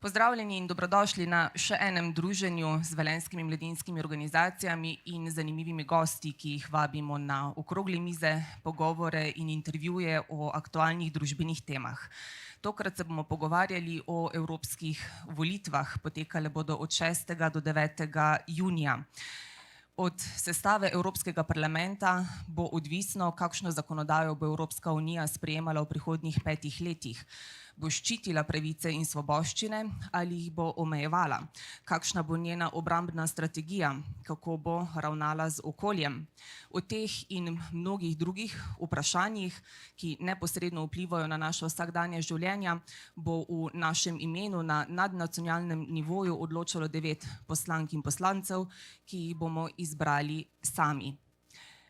Pozdravljeni in dobrodošli na še enem druženju z velenjskimi mladinskimi organizacijami in zanimivimi gosti, ki jih vabimo na okrogle mize, pogovore in intervjuje o aktualnih družbenih temah. Tokrat se bomo pogovarjali o evropskih volitvah, potekale bodo od 6. do 9. junija. Od sestave Evropskega parlamenta bo odvisno, kakšno zakonodajo bo Evropska unija sprejemala v prihodnjih 5 letih. Bo ščitila pravice in svoboščine ali jih bo omejevala? Kakšna bo njena obrambna strategija? Kako bo ravnala z okoljem? O teh in mnogih drugih vprašanjih, ki neposredno vplivajo na naše vsakdanje življenja, bo v našem imenu na nadnacionalnem nivoju odločalo 9 poslank in poslancev, ki jih bomo izbrali sami.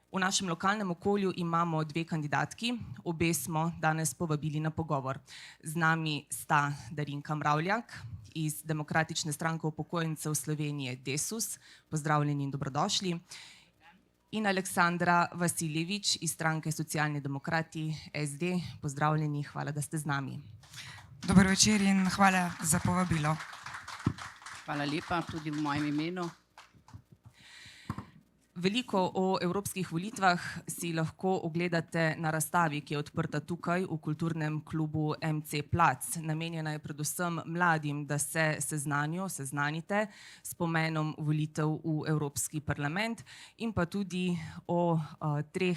V našem lokalnem okolju imamo 2 kandidatki, obe smo danes povabili na pogovor. Z nami sta Darinka Mravljak iz Demokratične stranke upokojencev Slovenije Desus, pozdravljeni in dobrodošli, in Aleksandra Vasiljevič iz stranke Socialni demokrati SD, pozdravljeni, hvala, da ste z nami. Dober večer in hvala za povabilo. Hvala lepa, tudi v mojem imenu. Veliko o evropskih volitvah si lahko ogledate na razstavi, ki je odprta tukaj v kulturnem klubu MC Plac. Namenjena je predvsem mladim, da se seznanite s pomenom volitev v Evropski parlament in pa tudi o 3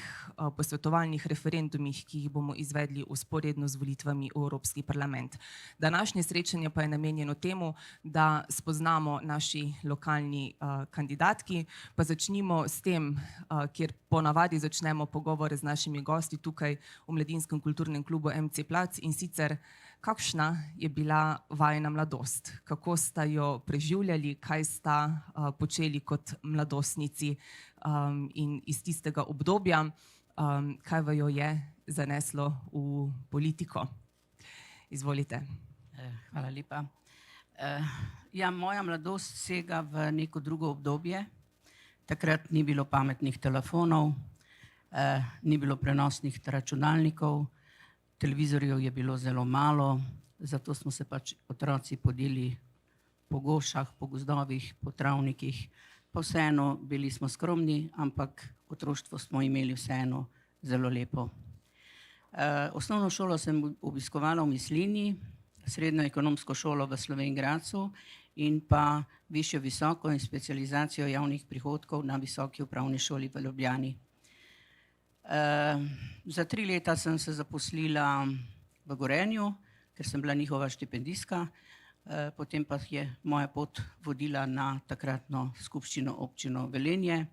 posvetovalnih referendumih, ki jih bomo izvedli vzporedno z volitvami v Evropski parlament. Današnje srečanje pa je namenjeno temu, da spoznamo naši lokalni kandidatki, pa začnimo s tem, kjer ponavadi začnemo pogovore z našimi gosti tukaj v Mladinskem kulturnem klubu MC Plac, in sicer, kakšna je bila vajina mladost? Kako sta jo preživljali, kaj sta počeli kot mladostnici in iz tistega obdobja, kaj vaju je zaneslo v politiko? Izvolite. Hvala lepa. Ja, moja mladost sega v neko drugo obdobje. Takrat ni bilo pametnih telefonov, ni bilo prenosnih računalnikov, televizorjev je bilo zelo malo, zato smo se pač otroci podili po gošah, po gozdovih, po travnikih, pa vseeno bili smo skromni, ampak otroštvo smo imeli vseeno zelo lepo. Osnovno šolo sem obiskovala v Mislinji, srednjo ekonomsko šolo v Slovenj Gradcu in pa višjo visoko in specializacijo javnih prihodkov na Visoki upravni šoli v Ljubljani. Za 3 leta sem se zaposlila v Gorenju, ker sem bila njihova štipendistka, potem pa je moja pot vodila na takratno skupščino občino Velenje.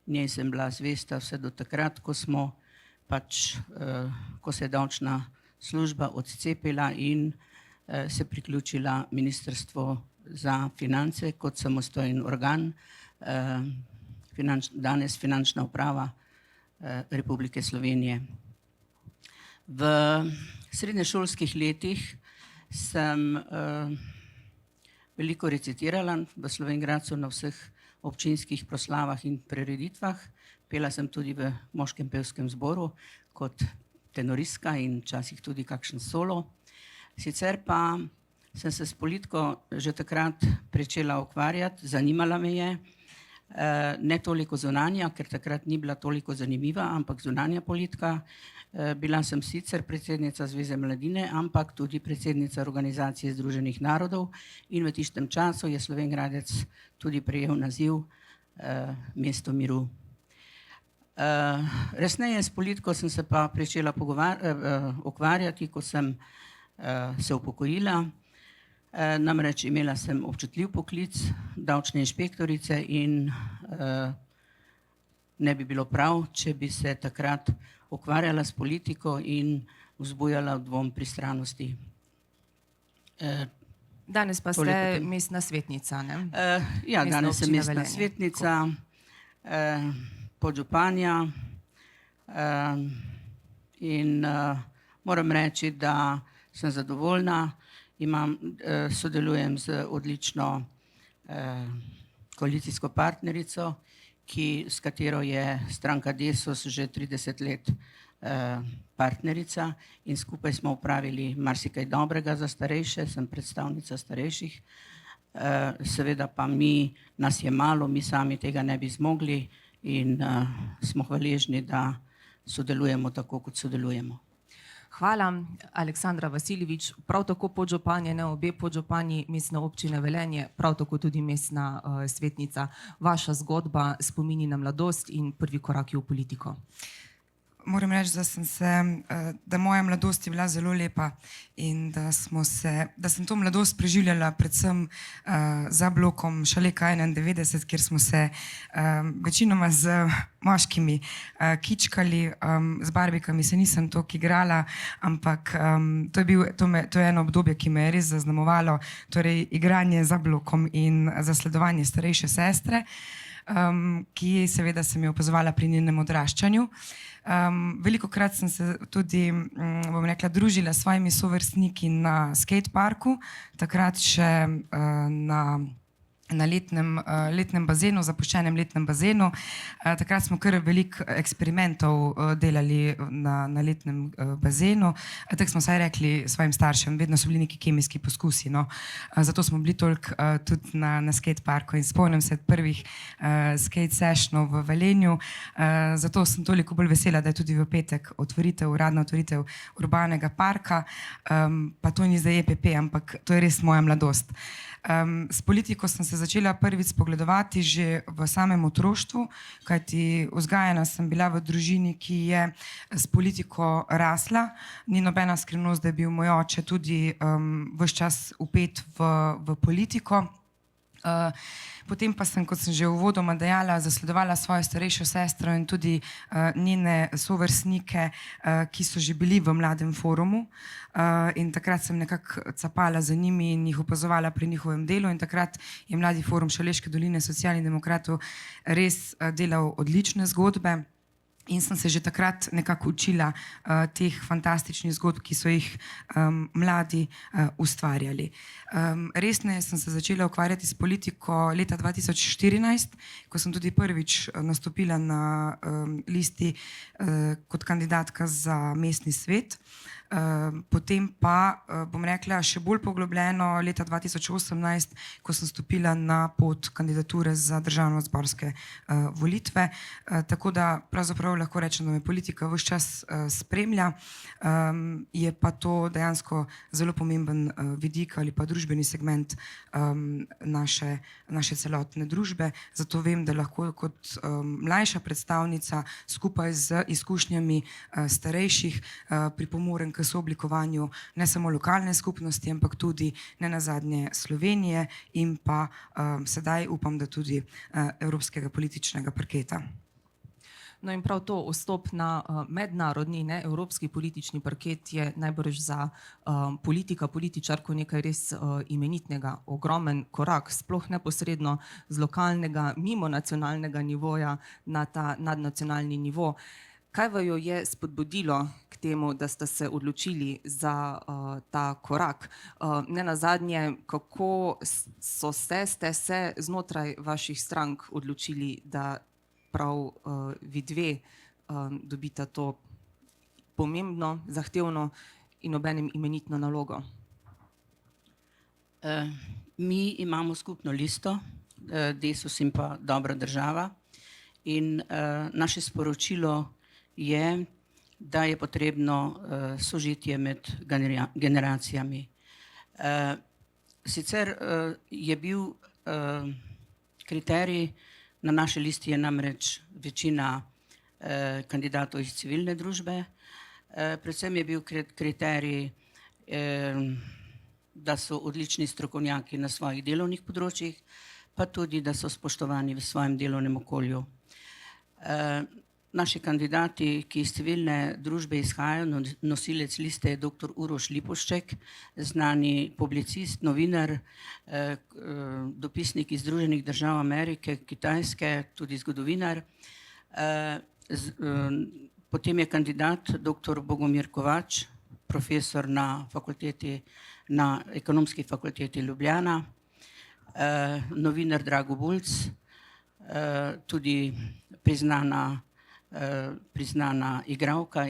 Njej sem bila zvesta vse do takrat, ko se je davčna služba odcepila in se priključila Ministrstvo za finance kot samostojen organ, danes Finančna uprava Republike Slovenije. V srednješolskih letih sem veliko recitirala v Slovenj Gradcu na vseh občinskih proslavah in prireditvah. Pela sem tudi v moškem pevskem zboru kot tenoristka in včasih tudi kakšen solo. Sicer pa sem se s politiko že takrat pričela ukvarjati, zanimala me je, ne toliko zunanja, ker takrat ni bila toliko zanimiva, ampak zunanja politika. Bila sem sicer predsednica Zveze mladine, ampak tudi predsednica Organizacije združenih narodov in v tistem času je Slovenj Gradec tudi prejel naziv mesto miru. Resneje s politiko sem se pa pričela ukvarjati, ko sem se upokojila. Namreč imela sem občutljiv poklic davčne inšpektorice in ne bi bilo prav, če bi se takrat ukvarjala s politiko in vzbujala dvom pristranosti. Danes pa ste mestna svetnica, ne? Ja, danes sem mestna svetnica, podžupanja in moram reči, da sem zadovoljna, sodelujem z odlično koalicijsko partnerico, s katero je stranka Desus že 30 let partnerica in skupaj smo upravili marsikaj dobrega za starejše, sem predstavnica starejših. Seveda pa nas je malo, mi sami tega ne bi zmogli in smo hvaležni, da sodelujemo tako, kot sodelujemo. Hvala, Aleksandra Vasiljevič. Prav tako podžupanja, ne obe podžupanji Mestne občine Velenje, prav tako tudi mestna svetnica. Vaša zgodba spomini na mladost in prvi koraki v politiko. Moram reči, da moja mladost je bila zelo lepa in da sem to mladost preživljala predvsem za blokom Šaleka 91, kjer smo se večinoma z moškimi kičkali, z barbikami se nisem toliko igrala, ampak to je eno obdobje, ki me je res zaznamovalo, torej igranje za blokom in zasledovanje starejše sestre, ki seveda sem jo opazovala pri njenem odraščanju. Velikokrat sem se tudi, bom rekla, družila s svojimi sovrstniki na skateparku, takrat še na letnem bazenu, zapuščenem letnem bazenu. Takrat smo kar veliko eksperimentov delali na letnem bazenu. Tako smo vsaj rekli svojim staršem, vedno so bili neki kemijski poskusi. No. Zato smo bili toliko tudi na skateparku in spomnim se prvih skate sessionov v Velenju. Zato sem toliko bolj vesela, da je tudi v petek uradna otvoritev urbanega parka. Pa to ni zdaj EPP, ampak to je res moja mladost. S politiko sem se začela prvič spogledovati že v samem otroštvu, kajti vzgajana sem bila v družini, ki je s politiko rasla. Ni nobena skrivnost, da je bil moj oče tudi ves čas vpet v politiko. Potem pa sem, kot sem že uvodoma dejala, zasledovala svojo starejšo sestro in tudi njene sovrstnike, ki so že bili v Mladem forumu. In takrat sem nekako capala za njimi in jih opazovala pri njihovem delu in takrat je Mladi forum Šaleške doline Socialnih demokratov res delal odlične zgodbe. In sem se že takrat nekako učila teh fantastičnih zgodb, ki so jih mladi ustvarjali. Resneje sem se začela ukvarjati s politiko leta 2014, ko sem tudi prvič nastopila na listi kot kandidatka za mestni svet. Potem pa, bom rekla, še bolj poglobljeno leta 2018, ko sem stopila na pot kandidature za državnozborske volitve. Tako da pravzaprav lahko rečem, da me politika ves čas spremlja. Je pa to dejansko zelo pomemben vidik ali pa družbeni segment naše celotne družbe. Zato vem, da lahko kot mlajša predstavnica skupaj z izkušnjami starejših pripomorem k sooblikovanju ne samo lokalne skupnosti, ampak tudi nenazadnje Slovenije in pa sedaj upam, da tudi evropskega političnega parketa. No in prav to, vstop na mednarodni, ne evropski politični parket je najbrž za političarko nekaj res imenitnega, ogromen korak, sploh neposredno z lokalnega, mimo nacionalnega nivoja na ta nadnacionalni nivo. Kaj vaju je spodbudilo k temu, da ste se odločili za ta korak? Nenazadnje, kako ste se znotraj vaših strank odločili, da prav vi dve dobita to pomembno, zahtevno in obenem imenitno nalogo? Mi imamo skupno listo, Desus in pa Dobra država, in naše sporočilo je, da je potrebno sožitje med generacijami. Sicer je bil kriterij, na naši listi je namreč večina kandidatov iz civilne družbe, predvsem je bil kriterij, da so odlični strokovnjaki na svojih delovnih področjih, pa tudi, da so spoštovani v svojem delovnem okolju. Naši kandidati, ki iz civilne družbe izhajajo, nosilec liste je dr. Uroš Lipovšček, znani publicist, novinar, dopisnik iz Združenih držav Amerike, Kitajske, tudi zgodovinar. Potem je kandidat dr. Bogomir Kovač, profesor na Ekonomski fakulteti Ljubljana, novinar Drago Bulc, tudi priznana priznana igralka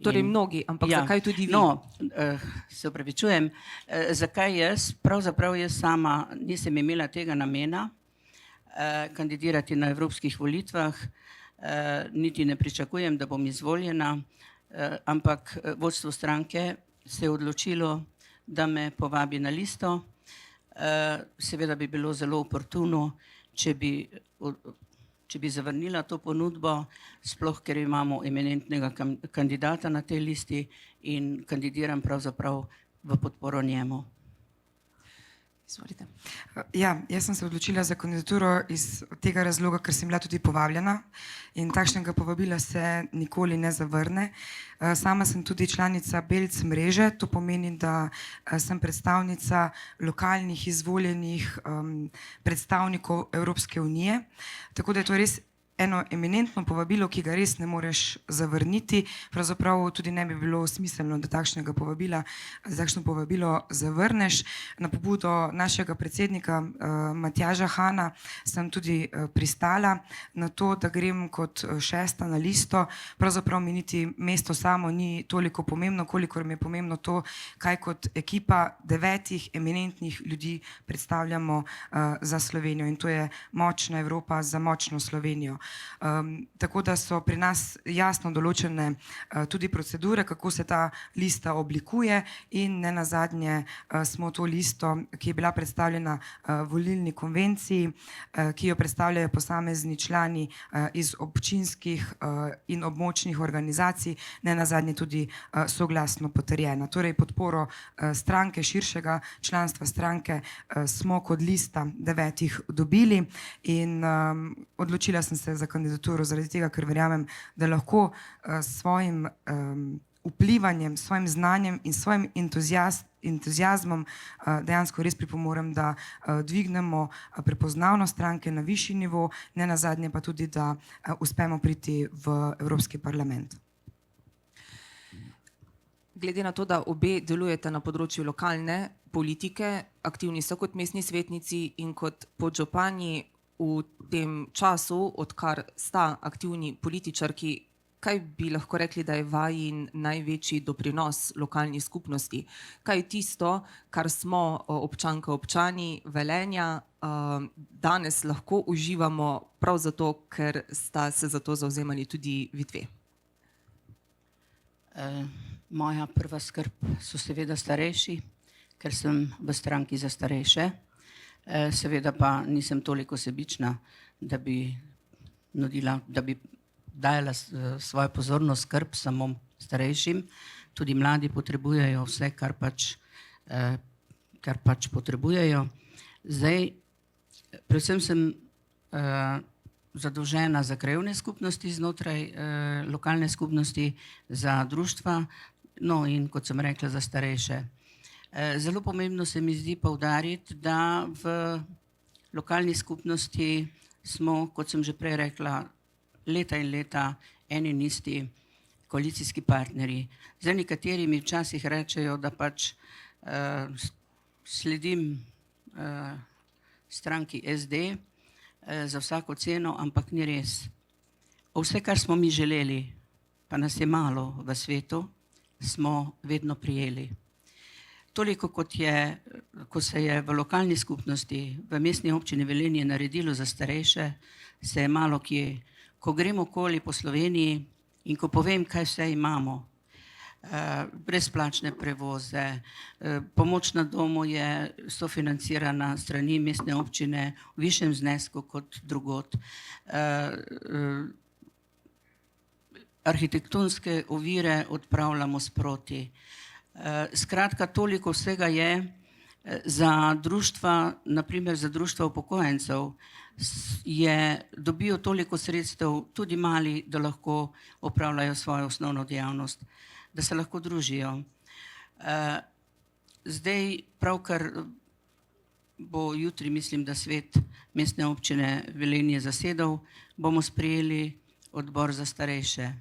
Torej mnogi, ampak zakaj tudi vi? No, se opravičujem. Zakaj jaz? Pravzaprav jaz sama nisem imela tega namena kandidirati na evropskih volitvah, niti ne pričakujem, da bom izvoljena, ampak vodstvo stranke se je odločilo, da me povabi na listo. Seveda bi bilo zelo oportuno, če bi zavrnila to ponudbo, sploh ker imamo eminentnega kandidata na tej listi in kandidiram pravzaprav v podporo njemu. Izvolite. Ja, jaz sem se odločila za kandidaturo iz tega razloga, ker sem bila tudi povabljena in takšnega povabila se nikoli ne zavrne. Sama sem tudi članica Belc mreže, to pomeni, da sem predstavnica lokalnih izvoljenih predstavnikov Evropske unije, tako da je to res eno eminentno povabilo, ki ga res ne moreš zavrniti. Pravzaprav tudi ne bi bilo smiselno, da takšnega povabila, takšno povabilo zavrneš. Na pobudo našega predsednika Matjaža Hana sem tudi pristala na to, da grem kot 6. na listo. Pravzaprav mi niti mesto samo ni toliko pomembno, kolikor mi je pomembno to, kaj kot ekipa 9 eminentnih ljudi predstavljamo za Slovenijo, in to je močna Evropa za močno Slovenijo. Tako da so pri nas jasno določene tudi procedure, kako se ta lista oblikuje, in ne nazadnje smo to listo, ki je bila predstavljena volilni konvenciji, ki jo predstavljajo posamezni člani iz občinskih in območnih organizacij, ne nazadnje tudi soglasno potrjena. Torej podporo stranke, širšega članstva stranke smo kot lista 9 dobili in odločila sem se za kandidaturo zaradi tega, ker verjamem, da lahko s svojim vplivanjem, svojim znanjem in svojim entuziazmom dejansko res pripomorem, da dvignemo prepoznavnost stranke na višji nivo, ne nazadnje pa tudi, da uspemo priti v Evropski parlament. Glede na to, da obe delujete na področju lokalne politike, aktivni so kot mestni svetnici in kot podžupani, v tem času, odkar sta aktivni političarki, kaj bi lahko rekli, da je vajin največji doprinos lokalni skupnosti? Kaj je tisto, kar smo občanke, občani Velenja danes lahko uživamo prav zato, ker sta se za to zavzemali tudi vi dve? Moja prva skrb so seveda starejši, ker sem v stranki za starejše. Seveda pa nisem toliko sebična, da bi dajala svojo pozornost, skrb samo starejšim. Tudi mladi potrebujejo vse, kar pač potrebujejo. Zdaj, predvsem sem zadolžena za krajevne skupnosti znotraj lokalne skupnosti, za društva, no in kot sem rekla, za starejše. Zelo pomembno se mi zdi poudariti, da v lokalni skupnosti smo, kot sem že prej rekla, leta in leta eni in isti koalicijski partnerji. Zdaj nekateri mi včasih rečejo, da pač sledim stranki SD za vsako ceno, ampak ni res. Vse, kar smo mi želeli, pa nas je malo v svetu, smo vedno prijeli. Toliko, ko se je v lokalni skupnosti, v mestni občini Velenje naredilo za starejše, se je malo kje. Ko gremo okoli po Sloveniji in ko povem, kaj vse imamo, brezplačne prevoze, pomoč na domu je sofinancirana strani mestne občine v višjem znesku kot drugod. Arhitektonske ovire odpravljamo sproti. Skratka, toliko vsega je za društva, naprimer za društva upokojencev, dobijo toliko sredstev, tudi mali, da lahko opravljajo svojo osnovno dejavnost, da se lahko družijo. Zdaj, pravkar bo jutri, mislim, da svet mestne občine Velenje zasedal, bomo sprejeli odbor za starejše.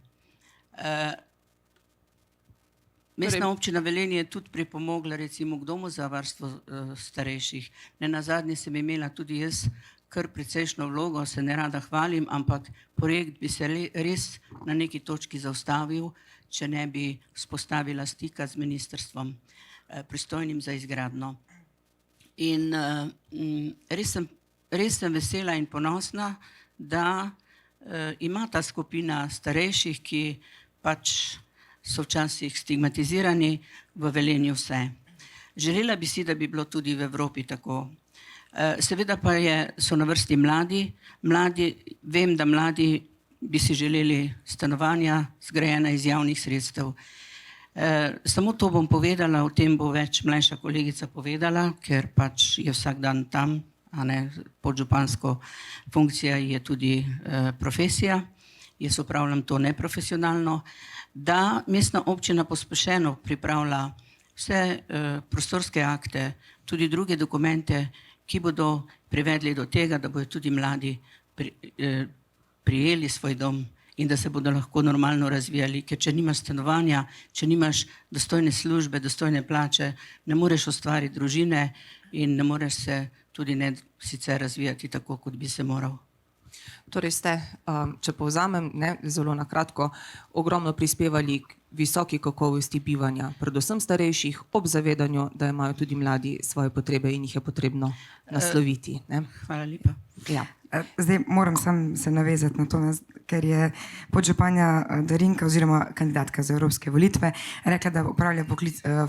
Mestna občina Velenje je tudi pripomogla recimo k domu za varstvo starejših. Nenazadnje sem imela tudi jaz kar precejšno vlogo, se ne rada hvalim, ampak projekt bi se res na neki točki zaustavil, če ne bi vzpostavila stika z ministrstvom pristojnim za izgradnjo. In res sem vesela in ponosna, da ima ta skupina starejših, ki pač so včasih stigmatizirani, v Velenju vse. Želela bi si, da bi bilo tudi v Evropi tako. Seveda pa so na vrsti mladi. Vem, da mladi bi si želeli stanovanja zgrajena iz javnih sredstev. Samo to bom povedala, o tem bo več mlajša kolegica povedala, ker pač je vsak dan tam, a ne, podžupansko funkcija je tudi profesija. Jaz upravljam to neprofesionalno, da mestna občina pospešeno pripravlja vse prostorske akte, tudi druge dokumente, ki bodo privedli do tega, da bodo tudi mladi prijeli svoj dom in da se bodo lahko normalno razvijali, ker če nimaš stanovanja, če nimaš dostojne službe, dostojne plače, ne moreš ustvariti družine in ne moreš se tudi ne sicer razvijati tako, kot bi se moral. Torej ste, če povzamem, zelo na kratko, ogromno prispevali k visoki kakovosti bivanja, predvsem starejših, ob zavedanju, da imajo tudi mladi svoje potrebe in jih je potrebno nasloviti. Hvala lepa. Ja. Zdaj moram sam se navezati na to, ker je podžupanja Darinka oziroma kandidatka za evropske volitve rekla, da upravlja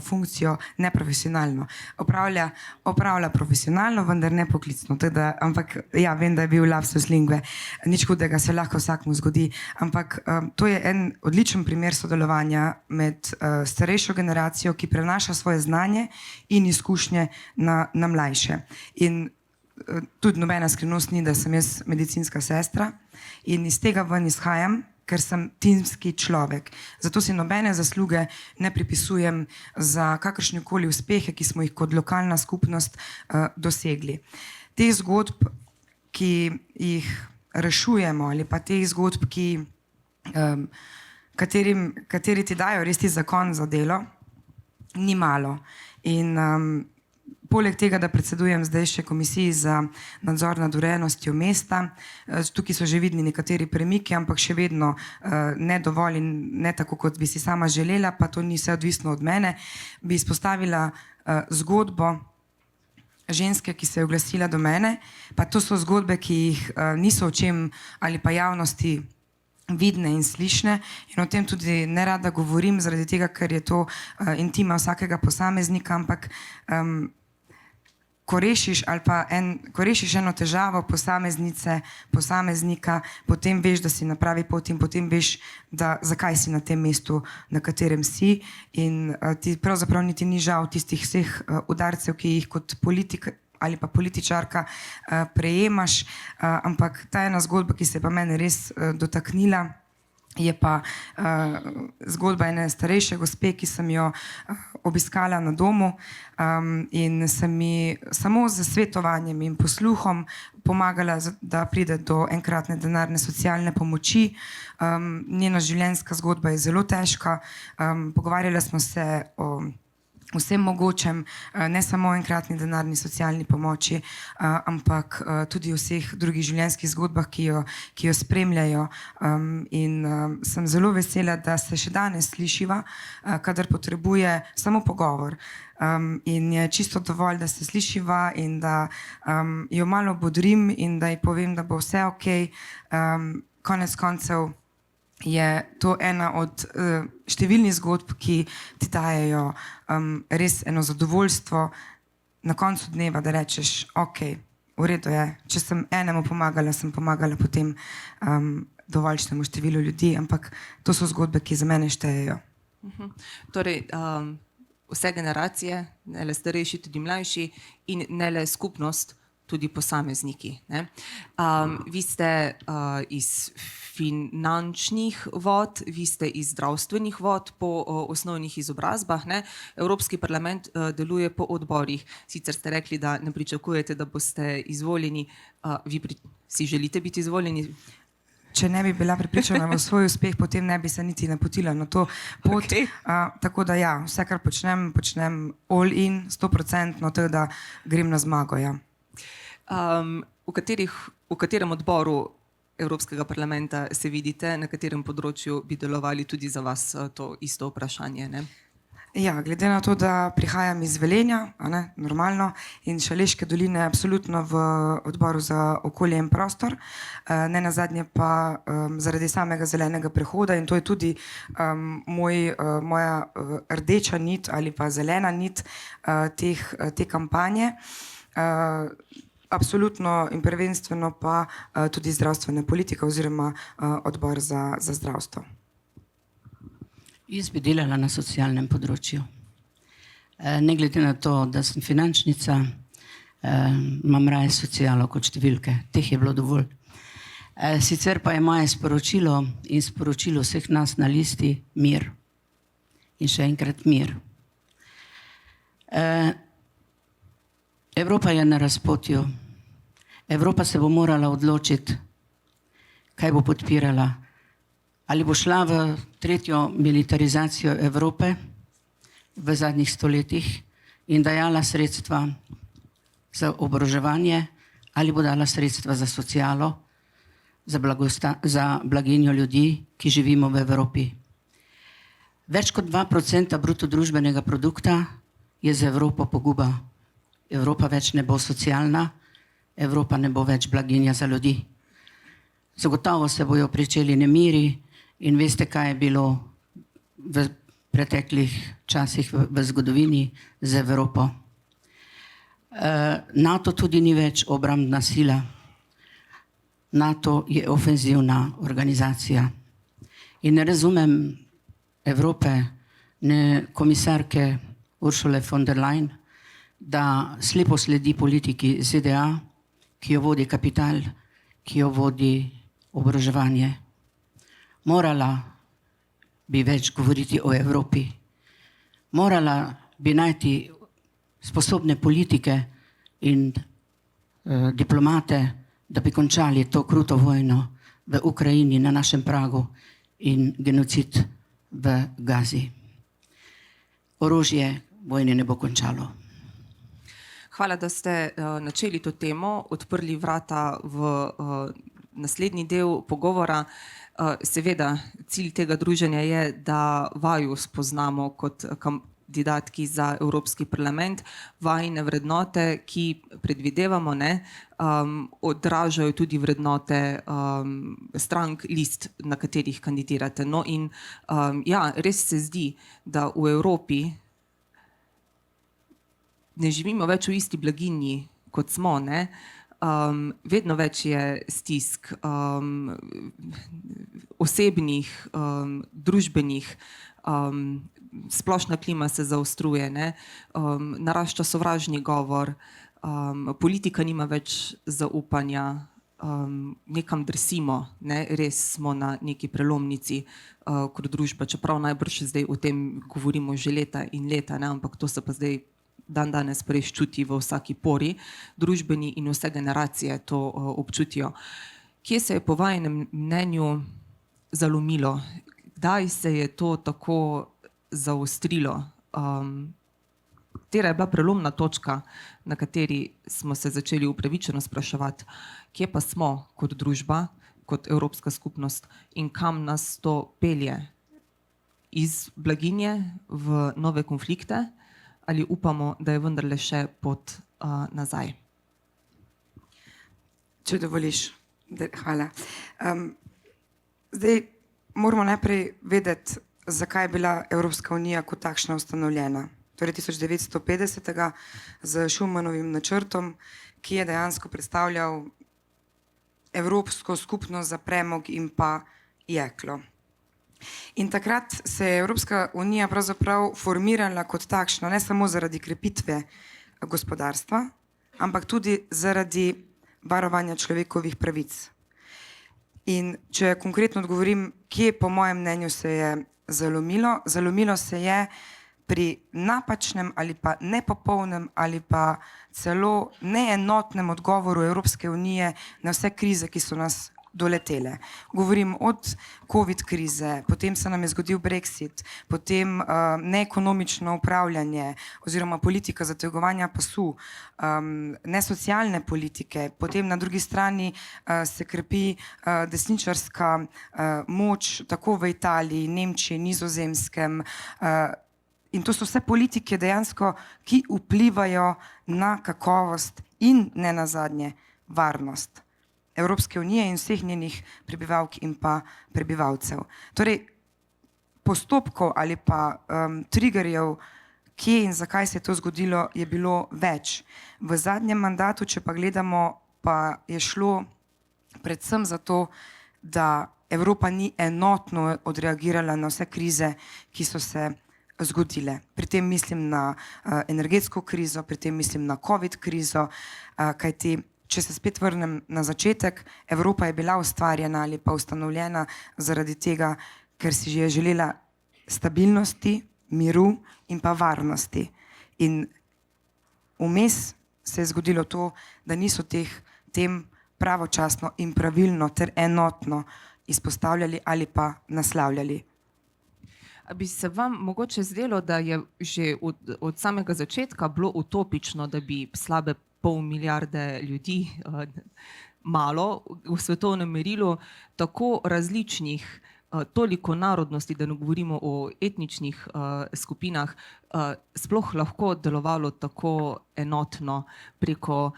funkcijo neprofesionalno. Opravlja profesionalno, vendar ne poklicno. Ampak ja, vem, da je bil lapsus lingue, nič hudega, se lahko vsakmu zgodi, ampak to je en odličen primer sodelovanja med starejšo generacijo, ki prenaša svoje znanje in izkušnje na mlajše. In tudi nobena skrivnost ni, da sem jaz medicinska sestra in iz tega ven izhajam, ker sem timski človek. Zato si nobene zasluge ne pripisujem za kakršnekoli uspehe, ki smo jih kot lokalna skupnost dosegli. Teh zgodb, ki jih rešujemo, ali pa teh zgodb, kateri ti dajo res ti zakon za delo, ni malo. In poleg tega, da predsedujem zdaj še komisiji za nadzor nad urejenostjo mesta, tukaj so že vidni nekateri premiki, ampak še vedno ne dovolj in ne tako, kot bi si sama želela, pa to ni vse odvisno od mene, bi izpostavila zgodbo ženske, ki se je oglasila do mene, pa to so zgodbe, ki jih niso očem ali pa javnosti vidne in slišne in o tem tudi ne rada govorim, zaradi tega, ker je to intima vsakega posameznika, ampak ko rešiš eno težavo posameznika, potem veš, da si na pravi poti in potem veš, zakaj si na tem mestu, na katerem si in ti pravzaprav niti ni žal tistih vseh udarcev, ki jih kot politik ali pa političarka prejemaš, ampak ta ena zgodba, ki se je pa mene res dotaknila, je pa zgodba ene starejše gospe, ki sem jo obiskala na domu in sem mi samo z svetovanjem in posluhom pomagala, da pride do enkratne denarne socialne pomoči. Njena življenjska zgodba je zelo težka, pogovarjali smo se o vsem mogočem, ne samo enkratni denarni socialni pomoči, ampak tudi o vseh drugih življenjskih zgodbah, ki jo spremljajo. In sem zelo vesela, da se še danes slišiva, kadar potrebuje samo pogovor. In je čisto dovolj, da se slišiva in da jo malo bodrim in da ji povem, da bo vse okej. Konec koncev je to ena od številnih zgodb, ki ti dajejo res eno zadovoljstvo na koncu dneva, da rečeš, okej, v redu je, če sem enemu pomagala, sem pomagala potem dovoljšnemu številu ljudi, ampak to so zgodbe, ki za mene štejejo. Torej, vse generacije, ne le starejši, tudi mlajši in ne le skupnost, tudi posamezniki. Vi ste iz finančnih vod, vi ste iz zdravstvenih vod po osnovnih izobrazbah. Evropski parlament deluje po odborih. Sicer ste rekli, da ne pričakujete, da boste izvoljeni. Vi si želite biti izvoljeni? Če ne bi bila prepričana v svoj uspeh, potem ne bi se niti napotila na to pot. Tako da ja, vse, kar počnem all in, 100%, tako da grem na zmago, ja. V katerem odboru Evropskega parlamenta se vidite, na katerem področju bi delovali tudi za vas to isto vprašanje? Ne? Ja, glede na to, da prihajam iz Velenja, normalno, in Šaleške doline, absolutno v odboru za okolje in prostor, ne nazadnje pa zaradi samega zelenega prehoda, in to je tudi moja rdeča nit ali pa zelena nit te kampanje. Absolutno in prvenstveno pa tudi zdravstvena politika oziroma odbor za zdravstvo. Jaz bi delala na socialnem področju. Ne glede na to, da sem finančnica, imam raje socialo kot številke. Teh je bilo dovolj. Sicer pa je moje sporočilo in sporočilo vseh nas na listi mir. In še enkrat mir. Evropa je na razpotju. Evropa se bo morala odločiti, kaj bo podpirala. Ali bo šla v tretjo militarizacijo Evrope v zadnjih stoletjih in dajala sredstva za oboroževanje, ali bo dala sredstva za socialo, za blaginjo ljudi, ki živimo v Evropi. Več kot 2% bruto družbenega produkta je za Evropo poguba. Evropa več ne bo socialna, Evropa ne bo več blaginja za ljudi. Zagotovo se bojo pričeli nemiri. In veste, kaj je bilo v preteklih časih v zgodovini z Evropo. NATO tudi ni več obrambna sila. NATO je ofenzivna organizacija. In ne razumem Evrope, ne komisarke Ursule von der Leyen, da slepo sledi politiki ZDA, ki jo vodi kapital, ki jo vodi oboroževanje. Morala bi več govoriti o Evropi. Morala bi najti sposobne politike in diplomate, da bi končali to kruto vojno v Ukrajini na našem pragu in genocid v Gazi. Orožje vojne ne bo končalo. Hvala, da ste načeli to temo, odprli vrata v naslednji del pogovora. Seveda, cilj tega druženja je, da vaju spoznamo kot kandidatki za Evropski parlament. Vajine vrednote, ki predvidevamo, odražajo tudi vrednote strank, list, na katerih kandidirate. No in ja, res se zdi, da v Evropi ne živimo več v isti blaginji, kot smo, vedno več je stisk osebnih, družbenih, splošna klima se zaostruje, narašča sovražni govor, politika nima več zaupanja, nekam drsimo, res smo na neki prelomnici kot družba, čeprav najbrž zdaj o tem govorimo že leta in leta, ampak to se pa zdaj dan danes res čuti v vsaki pori, družbeni in vse generacije to občutijo. Kje se je po vajinem mnenju zalomilo? Kdaj se je to tako zaostrilo? Katera je bila prelomna točka, na kateri smo se začeli upravičeno spraševati, kje pa smo kot družba, kot Evropska skupnost in kam nas to pelje? Iz blaginje v nove konflikte? Ali upamo, da je vendarle še pot nazaj? Če dovoliš. Hvala. Zdaj moramo najprej vedeti, zakaj je bila Evropska unija kot takšna ustanovljena. Torej 1950. z Schumanovim načrtom, ki je dejansko predstavljal Evropsko skupnost za premog in pa jeklo. In takrat se je Evropska unija pravzaprav formirala kot takšna, ne samo zaradi krepitve gospodarstva, ampak tudi zaradi varovanja človekovih pravic. In če konkretno odgovorim, kje po mojem mnenju se je zalomilo, zalomilo se je pri napačnem ali pa nepopolnem ali pa celo neenotnem odgovoru Evropske unije na vse krize, ki so nas doletele. Govorim od COVID krize, potem se nam je zgodil Brexit, potem neekonomično upravljanje oziroma politika zategovanja pasu, ne socialne politike, potem na drugi strani se krepi desničarska moč tako v Italiji, Nemčiji, Nizozemskem, in to so vse politike dejansko, ki vplivajo na kakovost in ne nazadnje varnost Evropske unije in vseh njenih prebivalk in pa prebivalcev. Torej, postopkov ali pa triggerjev, kje in zakaj se je to zgodilo, je bilo več. V zadnjem mandatu, če pa gledamo, pa je šlo predvsem zato, da Evropa ni enotno odreagirala na vse krize, ki so se zgodile. Pri tem mislim na energetsko krizo, pri tem mislim na COVID krizo, kajti, če se spet vrnem na začetek, Evropa je bila ustvarjena ali pa ustanovljena zaradi tega, ker si je želela stabilnosti, miru in pa varnosti. In vmes se je zgodilo to, da niso tem pravočasno in pravilno ter enotno izpostavljali ali pa naslavljali. A bi se vam mogoče zdelo, da je že od samega začetka bilo utopično, da bi slabe 0,5 milijarde ljudi, malo v svetovnem merilu, tako različnih, toliko narodnosti, da ne govorimo o etničnih skupinah, sploh lahko delovalo tako enotno preko,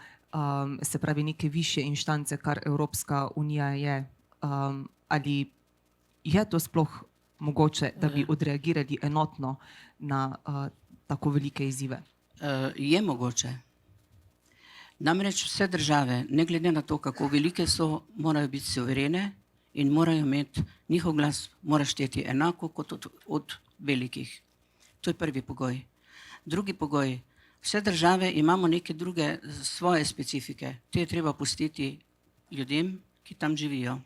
se pravi, neke višje inštance, kar Evropska unija je. Ali je to sploh mogoče, da bi odreagirali enotno na tako velike izzive? Je mogoče. Namreč vse države, ne glede na to, kako velike so, morajo biti suverene in morajo imeti, njihov glas mora šteti enako kot od velikih. To je prvi pogoj. Drugi pogoj, vse države imamo neke druge svoje specifike. Te je treba pustiti ljudem, ki tam živijo.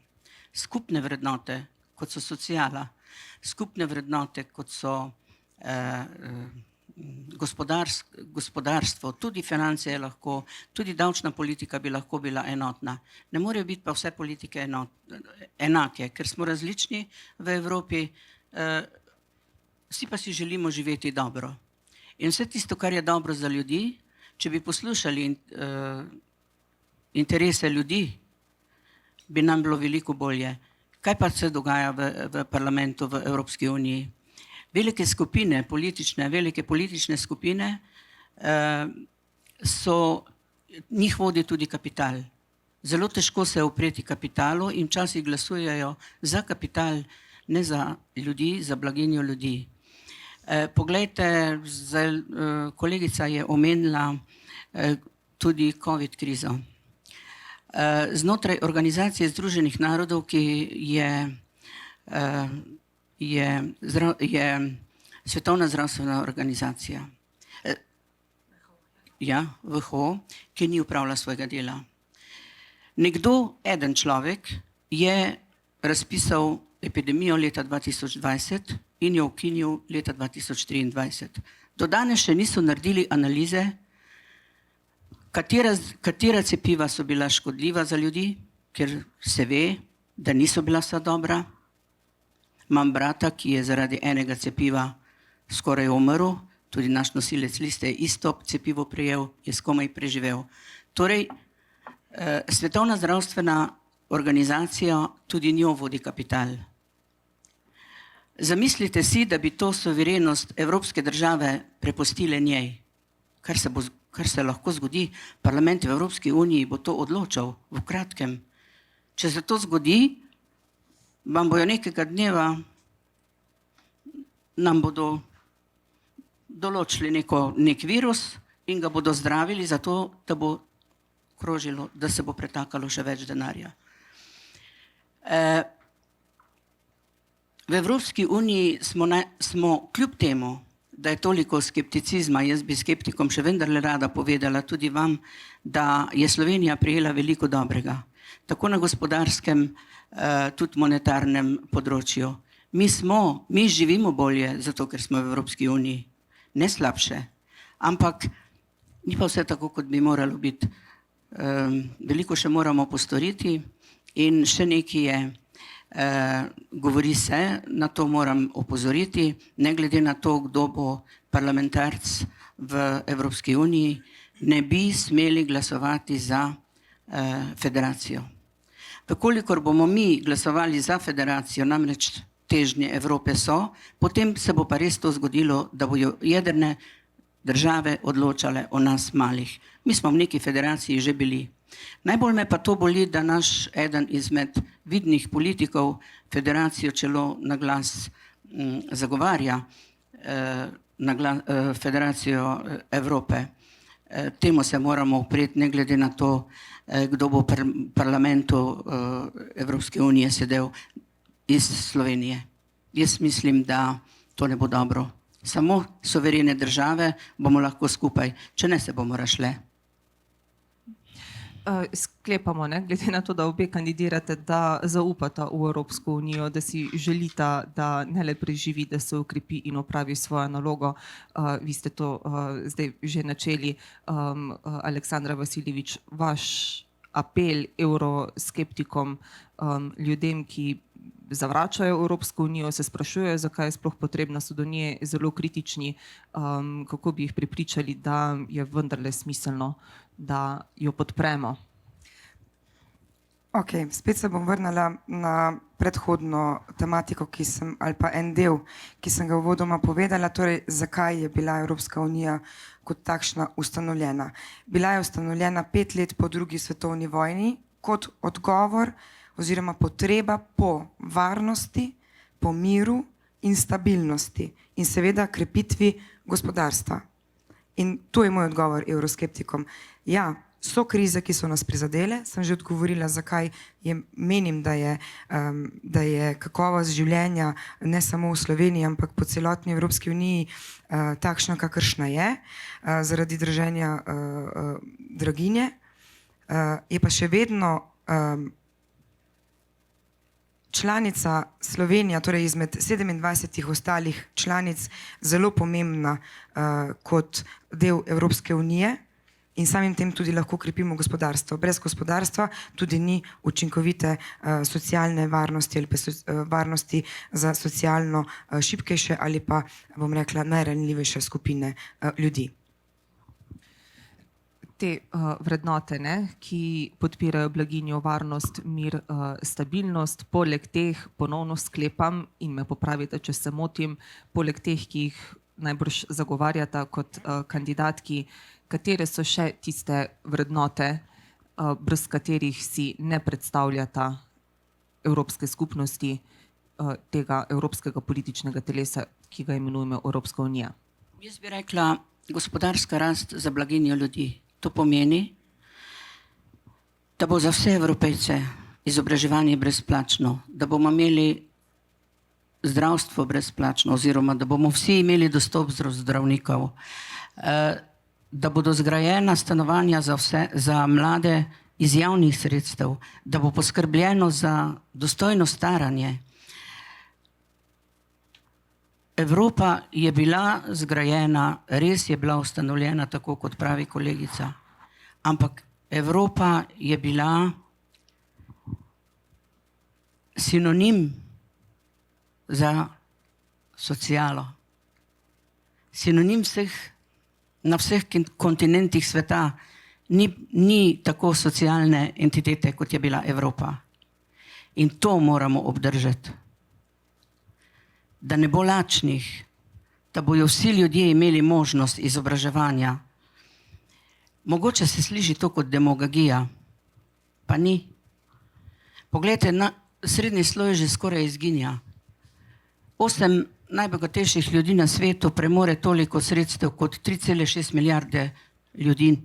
Skupne vrednote, kot so sociala, skupne vrednote, kot so gospodarstvo, tudi finance je lahko, tudi davčna politika bi lahko bila enotna. Ne morejo biti pa vse politike enake, ker smo različni v Evropi, vsi pa si želimo živeti dobro. In vse tisto, kar je dobro za ljudi, če bi poslušali interese ljudi, bi nam bilo veliko bolje. Kaj pa se dogaja v parlamentu v Evropski uniji? Velike skupine, velike politične skupine, njih vodi tudi kapital. Zelo težko se je upreti kapitalu in včasih glasujejo za kapital, ne za ljudi, za blaginjo ljudi. Poglejte, kolegica je omenila tudi COVID krizo. Znotraj Organizacije Združenih narodov, ki je Svetovna zdravstvena organizacija, WHO, ki ni opravila svojega dela. Eden človek je razpisal epidemijo leta 2020 in jo ukinil leta 2023. Do danes še niso naredili analize, katera cepiva so bila škodljiva za ljudi, ker se ve, da niso bila vsa dobra. Imam brata, ki je zaradi enega cepiva skoraj umrl, tudi naš nosilec liste je isto cepivo prejel, je skomaj preživel. Torej, Svetovna zdravstvena organizacija tudi njo vodi kapital. Zamislite si, da bi to suverenost evropske države prepustile njej, kar se lahko zgodi. Parlament v Evropski uniji bo to odločal v kratkem. Če se to zgodi, vam bojo nekega dneva, nam bodo določili nek virus in ga bodo zdravili zato, da bo krožilo, da se bo pretakalo še več denarja. V Evropski uniji smo kljub temu, da je toliko skepticizma, jaz bi skeptikom še vendarle rada povedala, tudi vam, da je Slovenija prejela veliko dobrega, tako na gospodarskem, tudi monetarnem področju. Mi živimo bolje, zato ker smo v Evropski uniji, ne slabše, ampak ni pa vse tako, kot bi moralo biti. Veliko še moramo postoriti In še nekaj je, govori se, na to moram opozoriti, ne glede na to, kdo bo parlamentarc v Evropski uniji, ne bi smeli glasovati za federacijo. Vkolikor bomo mi glasovali za federacijo, namreč težnje Evrope so, potem se bo pa res to zgodilo, da bojo jedrne države odločale o nas malih. Mi smo v neki federaciji že bili. Najbolj me pa to boli, da naš eden izmed vidnih politikov federacijo celo na glas zagovarja, federacijo Evrope. Temu se moramo upreti, ne glede na to, kdo bo v parlamentu Evropske unije sedel iz Slovenije. Jaz mislim, da to ne bo dobro. Samo suverene države bomo lahko skupaj, če ne se bomo rašle. Sklepamo, ne, glede na to, da obe kandidirate, da zaupata v Evropsko unijo, da si želita, da ne le preživi, da se ukrepi in opravi svojo nalogo. Vi ste to zdaj že načeli. Aleksandra Vasiljević, vaš apel evroskeptikom, ljudem, ki zavračajo Evropsko unijo, se sprašujejo, zakaj je sploh potrebna, so do nje zelo kritični, kako bi jih prepričali, da je vendarle smiselno, da jo podpremo. Ok, spet se bom vrnila na predhodno tematiko, ali pa en del, ki sem ga uvodoma povedala, torej zakaj je bila Evropska unija kot takšna ustanovljena. Bila je ustanovljena 5 let po drugi svetovni vojni kot odgovor oziroma potreba po varnosti, po miru in stabilnosti in seveda krepitvi gospodarstva. In to je moj odgovor evroskeptikom. Ja, so krize, ki so nas prizadele, sem že odgovorila, zakaj menim, da je kakovost življenja ne samo v Sloveniji, ampak po celotni Evropski uniji takšna, kakršna je, zaradi draženja draginje. Je pa še vedno članica Slovenija, torej izmed 27 ostalih članic, zelo pomembna kot del Evropske unije in samim tem tudi lahko krepimo gospodarstvo. Brez gospodarstva tudi ni učinkovite socialne varnosti ali pa varnosti za socialno šibkejše ali pa, bom rekla, najranljivejše skupine ljudi. Te vrednote, ne, ki podpirajo blaginjo, varnost, mir, stabilnost, poleg teh ponovno sklepam in me popravite, če se motim, poleg teh, ki jih najbrž zagovarjata kot kandidatki, katere so še tiste vrednote, brez katerih si ne predstavljata Evropske skupnosti, tega evropskega političnega telesa, ki ga imenujemo Evropska unija? Jaz bi rekla gospodarska rast za blaginjo ljudi. To pomeni, da bo za vse Evropejce izobraževanje brezplačno, da bomo imeli zdravstvo brezplačno oziroma da bomo vsi imeli dostop do zdravnikov, da bodo zgrajena stanovanja za mlade iz javnih sredstev, da bo poskrbljeno za dostojno staranje. Evropa je bila zgrajena, res je bila ustanovljena, tako kot pravi kolegica, ampak Evropa je bila sinonim za socialo. Sinonim na vseh kontinentih sveta ni tako socialne entitete, kot je bila Evropa. In to moramo obdržati. Da ne bo lačnih, da bojo vsi ljudje imeli možnost izobraževanja. Mogoče se sliši to kot demagogija, pa ni. Poglejte, srednji sloj že skoraj izginja. 8 najbogatejših ljudi na svetu premore toliko sredstev kot 3,6 milijarde ljudi.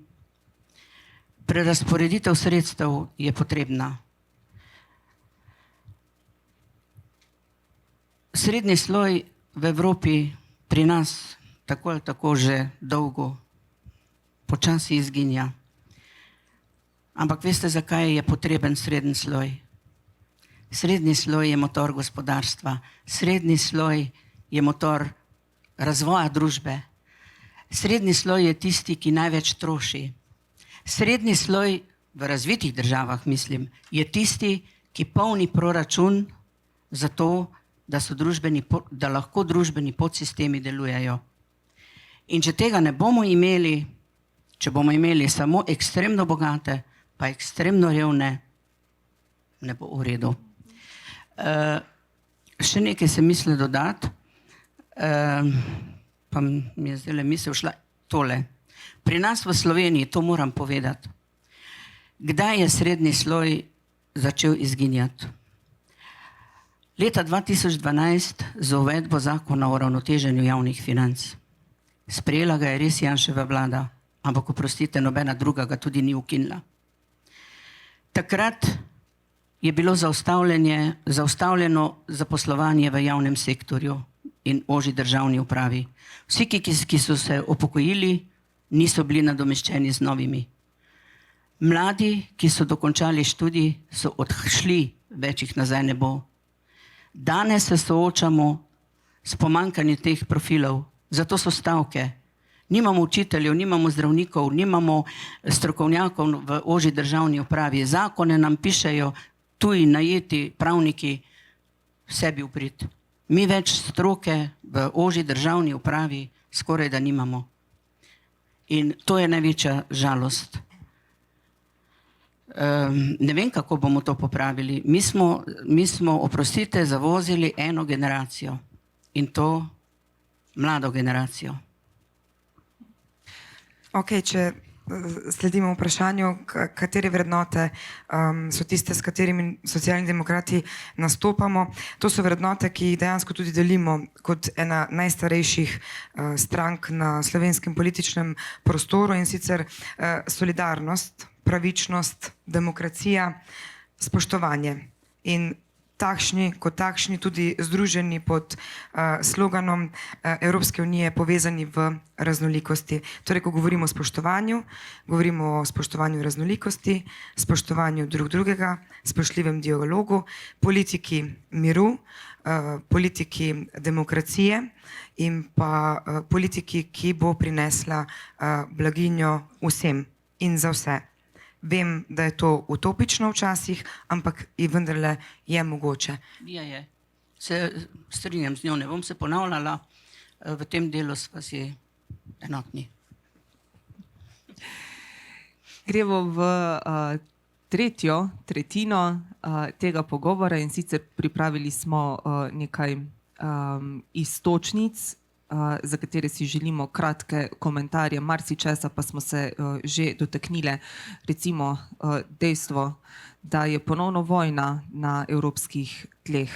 Prerazporeditev sredstev je potrebna. Srednji sloj v Evropi pri nas tako ali tako že dolgo počasi izginja. Ampak veste, zakaj je potreben srednji sloj? Srednji sloj je motor gospodarstva. Srednji sloj je motor razvoja družbe. Srednji sloj je tisti, ki največ troši. Srednji sloj v razvitih državah, mislim, je tisti, ki polni proračun za to, da lahko družbeni podsistemi delujejo. In če tega ne bomo imeli, če bomo imeli samo ekstremno bogate, pa ekstremno revne, ne bo v redu. Še nekaj se misli dodati, pa mi je zdaj misel šla tole. Pri nas v Sloveniji, to moram povedati, kdaj je srednji sloj začel izginjati? Leta 2012 z uvedbo zakona o uravnoteženju javnih financ. Sprejela ga je res Janševa vlada, ampak oprostite, nobena druga ga tudi ni ukinila. Takrat je bilo zaustavljeno zaposlovanje v javnem sektorju in ožji državni upravi. Vsi, ki so se upokojili, niso bili nadomeščeni z novimi. Mladi, ki so dokončali študij, so odšli, več jih nazaj ne bo. Danes se soočamo s pomanjkanjem teh profilov, zato so stavke. Nimamo učiteljev, nimamo zdravnikov, nimamo strokovnjakov v ožji državni upravi. Zakone nam pišejo tuji najeti pravniki sebi v prid. Mi več stroke v ožji državni upravi skoraj da nimamo. In to je največja žalost. Ne vem, kako bomo to popravili. Mi smo, oprostite, zavozili eno generacijo in to mlado generacijo. Ok, če sledimo vprašanju, katere vrednote so tiste, s katerimi Socialni demokrati nastopamo. To so vrednote, ki jih dejansko tudi delimo kot ena najstarejših strank na slovenskem političnem prostoru, in sicer solidarnost, pravičnost, demokracija, spoštovanje. In takšni kot takšni tudi združeni pod sloganom Evropske unije povezani v raznolikosti. Torej, ko govorimo o spoštovanju, govorimo o spoštovanju raznolikosti, spoštovanju drugega, spoštljivem dialogu, politiki miru, politiki demokracije in pa politiki, ki bo prinesla blaginjo vsem in za vse. Vem, da je to utopično včasih, ampak in vendarle je mogoče. Je. Se strinjam z njo, ne bom se ponavljala, v tem delu sva si enotni. Gremo v tretjo tretjino tega pogovora, in sicer pripravili smo nekaj iztočnic, za katere si želimo kratke komentarje, marsičesa pa smo se že dotaknile. Recimo dejstvo, da je ponovno vojna na evropskih tleh,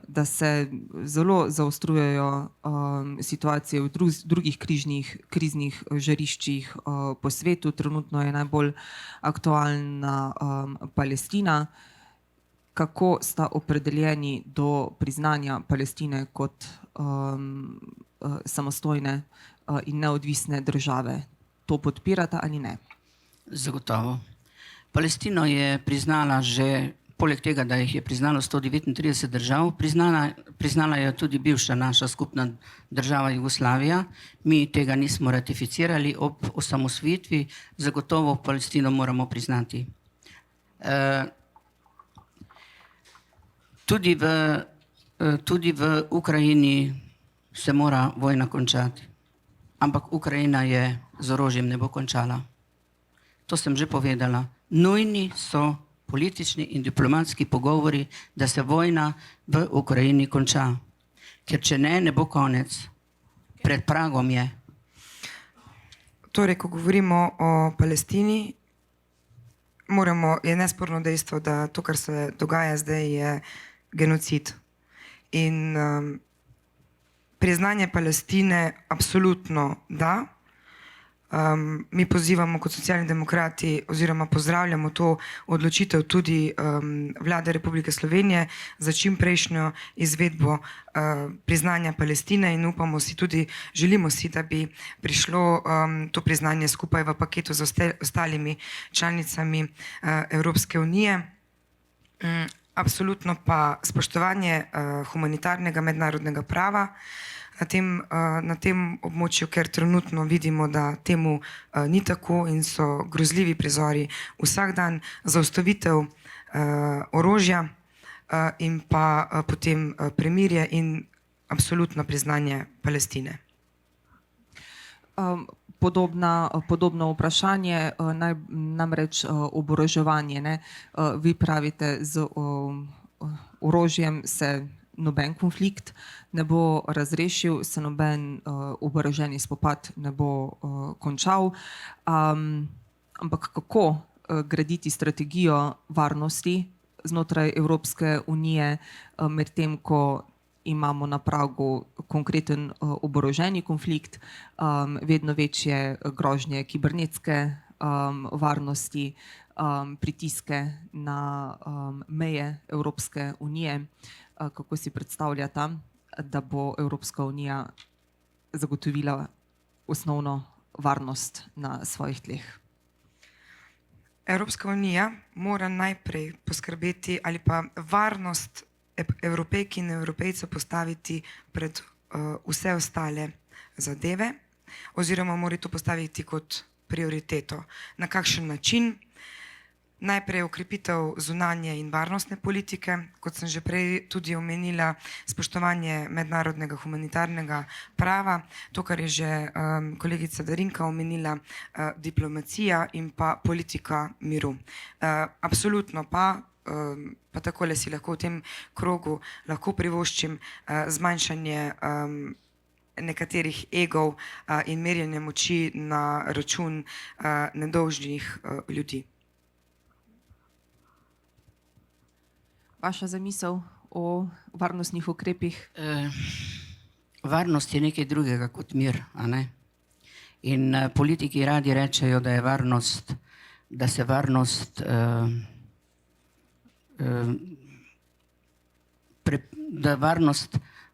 da se zelo zaostrujejo situacije v drugih kriznih žariščih po svetu. Trenutno je najbolj aktualna Palestina. Kako sta opredeljeni do priznanja Palestine kot samostojne in neodvisne države? To podpirata ali ne? Zagotovo. Palestino je priznala že, poleg tega, da jih je priznalo 139 držav, priznala je tudi bivša naša skupna država Jugoslavija. Mi tega nismo ratificirali ob osamosvojitvi, zagotovo Palestino moramo priznati. Tudi v Ukrajini se mora vojna končati, ampak Ukrajina je z orožjem ne bo končala. To sem že povedala. Nujni so politični in diplomatski pogovori, da se vojna v Ukrajini konča. Ker če ne, ne bo konec. Pred pragom je. Torej, ko govorimo o Palestini, je nesporno dejstvo, da to, kar se dogaja zdaj, je genocid. In priznanje Palestine absolutno da. Mi pozivamo kot Socialni demokrati oziroma pozdravljamo to odločitev tudi Vlade Republike Slovenije za čimprejšnjo izvedbo priznanja Palestine in upamo si tudi, želimo si, da bi prišlo to priznanje skupaj v paketu z ostalimi članicami Evropske unije. Absolutno pa spoštovanje humanitarnega mednarodnega prava na tem območju, ker trenutno vidimo, da temu ni tako in so grozljivi prizori vsak dan. Zaustavitev orožja in pa potem premirje in absolutno priznanje Palestine. Podobno vprašanje, namreč oboroževanje. Ne? Vi pravite, z orožjem se noben konflikt ne bo razrešil, se noben oboroženi spopad ne bo končal. Ampak kako graditi strategijo varnosti znotraj Evropske unije, medtem ko imamo na pragu konkreten oboroženi konflikt, vedno večje grožnje kibernetske varnosti, pritiske na meje Evropske unije. Kako si predstavljata, da bo Evropska unija zagotovila osnovno varnost na svojih tleh? Evropska unija mora najprej poskrbeti ali pa varnost Evropejk in Evropejcev postaviti pred vse ostale zadeve, oziroma mora to postaviti kot prioriteto. Na kakšen način? Najprej okrepitev zunanje in varnostne politike, kot sem že prej tudi omenila, spoštovanje mednarodnega humanitarnega prava, to, kar je že kolegica Darinka omenila, diplomacija in pa politika miru. Absolutno pa takole si lahko v tem krogu lahko privoščim zmanjšanje nekaterih egov in merjenje moči na račun nedolžnih ljudi. Vaša zamisel o varnostnih ukrepih? Varnost je nekaj drugega kot mir, a ne? In politiki radi rečejo, da je varnost, da se varnost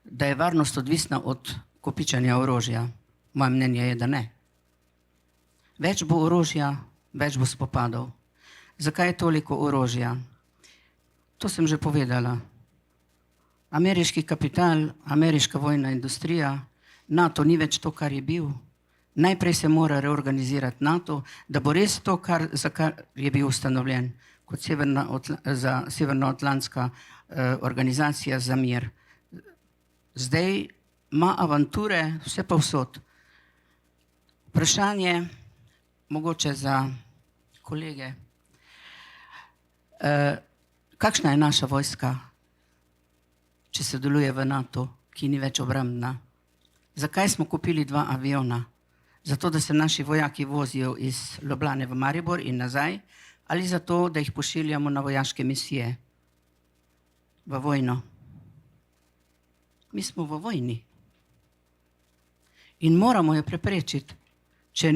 da je varnost odvisna od kopičenja orožja. Moje mnenje je, da ne. Več bo orožja, več bo spopadov. Zakaj je toliko orožja? To sem že povedala. Ameriški kapital, ameriška vojna industrija, NATO ni več to, kar je bil. Najprej se mora reorganizirati NATO, da bo res to, za kar je bil ustanovljen, kot Severnoatlantska organizacija za mir. Zdaj ima avanture vse povsod. Vprašanje, mogoče za kolege. Kakšna je naša vojska, če se deluje v NATO, ki ni več obrambna? Zakaj smo kupili 2 aviona? Zato, da se naši vojaki vozijo iz Ljubljane v Maribor in nazaj, ali zato, da jih pošiljamo na vojaške misije? V vojno. Mi smo v vojni. In moramo jo preprečiti. Če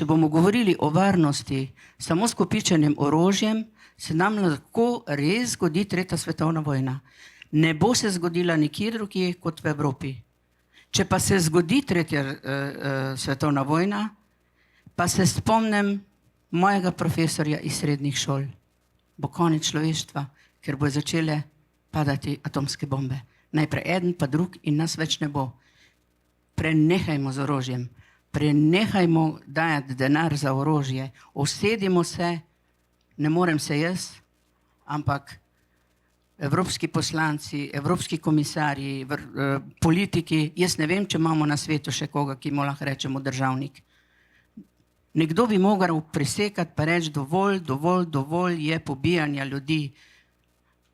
bomo govorili o varnosti samo s kopičenjem orožjem, se nam lahko res zgodi 3. svetovna vojna. Ne bo se zgodila nikjer drugje kot v Evropi. Če pa se zgodi 3. svetovna vojna, pa se spomnim mojega profesorja iz srednjih šol. Bo konec človeštva, ker bo začele padati atomske bombe. Najprej eden, pa drug in nas več ne bo. Prenehajmo z orožjem. Prenehajmo dajati denar za orožje. Usedimo se, ne morem se jaz, ampak evropski poslanci, evropski komisarji, politiki, jaz ne vem, če imamo na svetu še koga, ki mu lahko rečemo državnik. Nekdo bi moral presekati pa reči dovolj je pobijanja ljudi.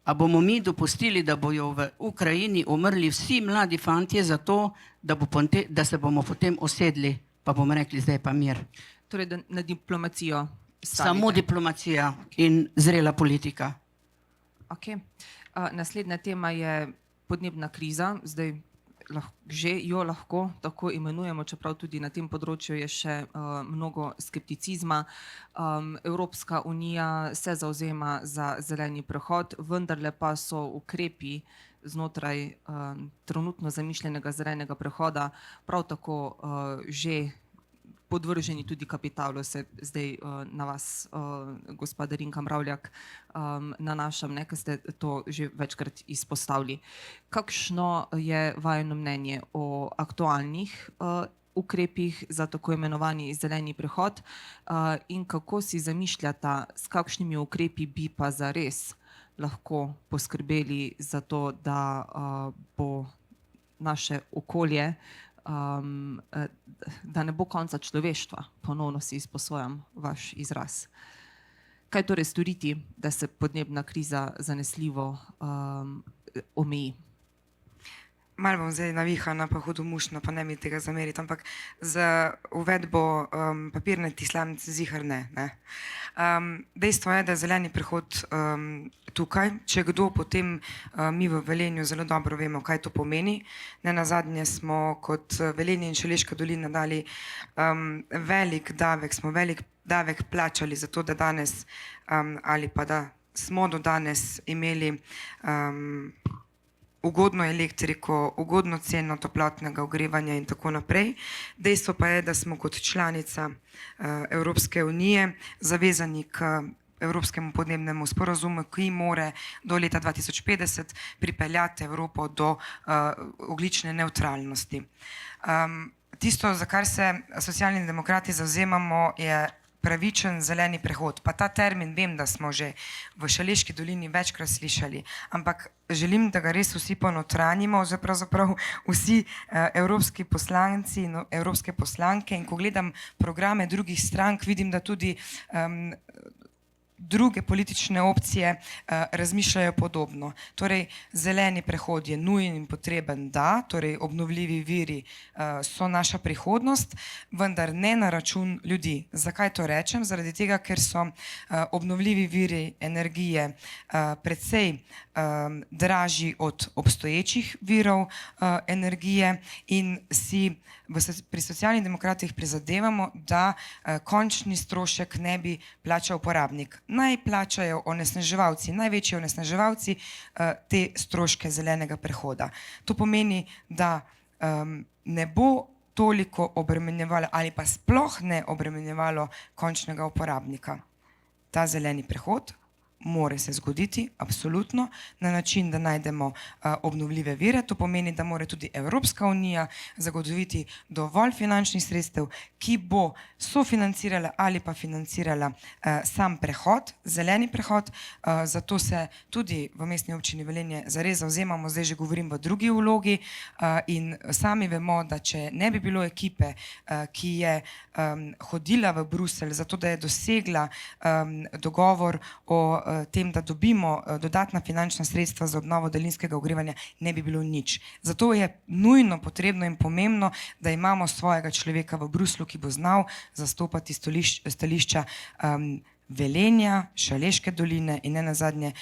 A bomo mi dopustili, da bojo v Ukrajini umrli vsi mladi fantje zato, da se bomo potem usedli, pa bomo rekli, zdaj pa mir. Torej, da na diplomacijo stavite. Samo diplomacija in zrela politika. Okay. Naslednja tema je podnebna kriza. Zdaj že jo lahko tako imenujemo, čeprav tudi na tem področju je še mnogo skepticizma. Evropska unija se zavzema za zeleni prehod, vendarle pa so ukrepi znotraj trenutno zamišljenega zelenega prehoda prav tako že podvrženi tudi kapitalu. Se zdaj na vas, gospa Darinka Mravljak, nanašam, ker ste to že večkrat izpostavili. Kakšno je vajino mnenje o aktualnih ukrepih za tako imenovani zeleni prehod in kako si zamišljata, s kakšnimi ukrepi bi pa zares lahko poskrbeli za to, da bo naše okolje, da ne bo konca človeštva. Ponovno si izposojam vaš izraz. Kaj torej storiti, da se podnebna kriza zanesljivo omeji? Malo bom zdaj navihana, pa hudomušna, pa ne mi tega zameriti, ampak z uvedbo papirnatih slamnic zihar ne. Dejstvo je, da je zeleni prehod tukaj. Če kdo, potem mi v Velenju zelo dobro vemo, kaj to pomeni. Nenazadnje smo kot Velenje in Šaleška dolina dali velik davek plačali za to, da danes ali pa da smo do danes imeli ugodno elektriko, ugodno ceno toplotnega ogrevanja in tako naprej. Dejstvo pa je, da smo kot članica Evropske unije zavezani k Evropskemu podnebnemu sporazumu, ki mora do leta 2050 pripeljati Evropo do ogljične nevtralnosti. Tisto, za kar se Socialni demokrati zavzemamo, je pravičen zeleni prehod. Pa ta termin vem, da smo že v Šaleški dolini večkrat slišali, ampak želim, da ga res vsi ponotranjimo, pravzaprav vsi evropski poslanci in evropske poslanke, in ko gledam programe drugih strank, vidim, da tudi druge politične opcije razmišljajo podobno. Torej, zeleni prehod je nujen in potreben, da, torej obnovljivi viri so naša prihodnost, vendar ne na račun ljudi. Zakaj to rečem? Zaradi tega, ker so obnovljivi viri energije precej dražji od obstoječih virov energije in si pri Socialnih demokratih prizadevamo, da končni strošek ne bi plačal uporabnik. Naj plačajo onesnaževalci, največji onesnaževalci te stroške zelenega prehoda. To pomeni, da ne bo toliko obremenjevalo ali pa sploh ne obremenjevalo končnega uporabnika. Ta zeleni prehod mora se zgoditi, absolutno, na način, da najdemo obnovljive vire. To pomeni, da mora tudi Evropska unija zagotoviti dovolj finančnih sredstev, ki bo sofinancirala ali pa financirala sam prehod, zeleni prehod. Zato se tudi v Mestni občini Velenje zares zavzemamo, zdaj že govorim v drugi vlogi, in sami vemo, da če ne bi bilo ekipe, ki je hodila v Bruselj, zato da je dosegla dogovor o tem, da dobimo dodatna finančna sredstva za obnovo daljinskega ogrevanja, ne bi bilo nič. Zato je nujno potrebno in pomembno, da imamo svojega človeka v Bruslju, ki bo znal zastopati stališča Velenja, Šaleške doline in nenazadnje